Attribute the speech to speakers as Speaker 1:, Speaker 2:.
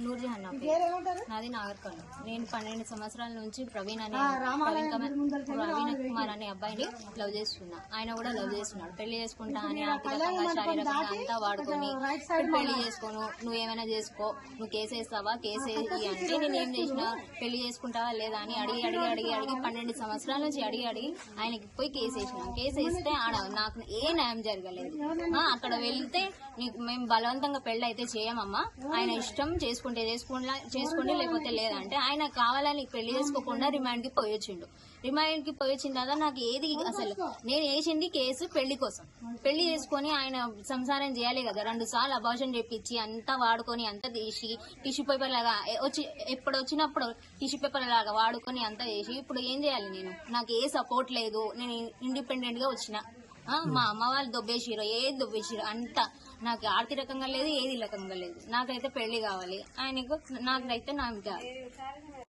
Speaker 1: నూర్జహాన్ నా పేరు. నాది నాగర్కర్నూలు. నేను 12 సంవత్సరాల నుంచి ప్రవీణ్ కుమార్ అనే అబ్బాయిని లవ్ చేస్తున్నా. ఆయన కూడా లవ్ చేస్తున్నాడు. పెళ్లి చేసుకుంటా అని ఆర్థికంగా శారీరకంగా అంతా వాడుకొని పెళ్లి చేసుకోను, నువ్వేమైనా చేసుకో, నువ్వు కేసు వేస్తావా, కేసు వేసి అంటే నేను ఏం చేసిన, పెళ్లి చేసుకుంటావా లేదా అని అడిగి 12 సంవత్సరాల నుంచి అడిగి ఆయనకి పోయి కేసు వేసినాం. కేసు వేస్తే ఆడ నాకు ఏ న్యాయం జరగలేదు. అక్కడ వెళ్తే మేము బలవంతంగా పెళ్లి అయితే చేయమమ్మా, ఆయన ఇష్టం చేసుకుంటే చేసుకోండి లేకపోతే లేదంటే ఆయన కావాలని పెళ్లి చేసుకోకుండా రిమాండ్ కి పోయొచ్చిండు. రిమాండ్ కి పోయొచ్చిన తర్వాత నాకు ఏది అసలు నేను వేసింది కేసు పెళ్లి కోసం. పెళ్లి చేసుకుని ఆయన సంసారం చేయాలి కదా. 2 సార్లు అబార్షన్ చేపించి అంతా వాడుకొని అంతా తీసి టిష్యూ పేపర్ లాగా ఎప్పుడు వచ్చినప్పుడు టిష్యూ పేపర్ లాగా వాడుకొని అంతా చేసి ఇప్పుడు ఏం చేయాలి నేను? నాకు ఏ సపోర్ట్ లేదు. నేను ఇండిపెండెంట్ గా వచ్చిన. మా అమ్మ వాళ్ళు దొబ్బేసిరు, ఏది దొబ్బేసిరు అంతా. నాకు ఆర్థికంగా లేదు, ఏది రకంగా లేదు. నాకైతే పెళ్లి కావాలి, ఆయనకు నాకైతే నాకు కాదు.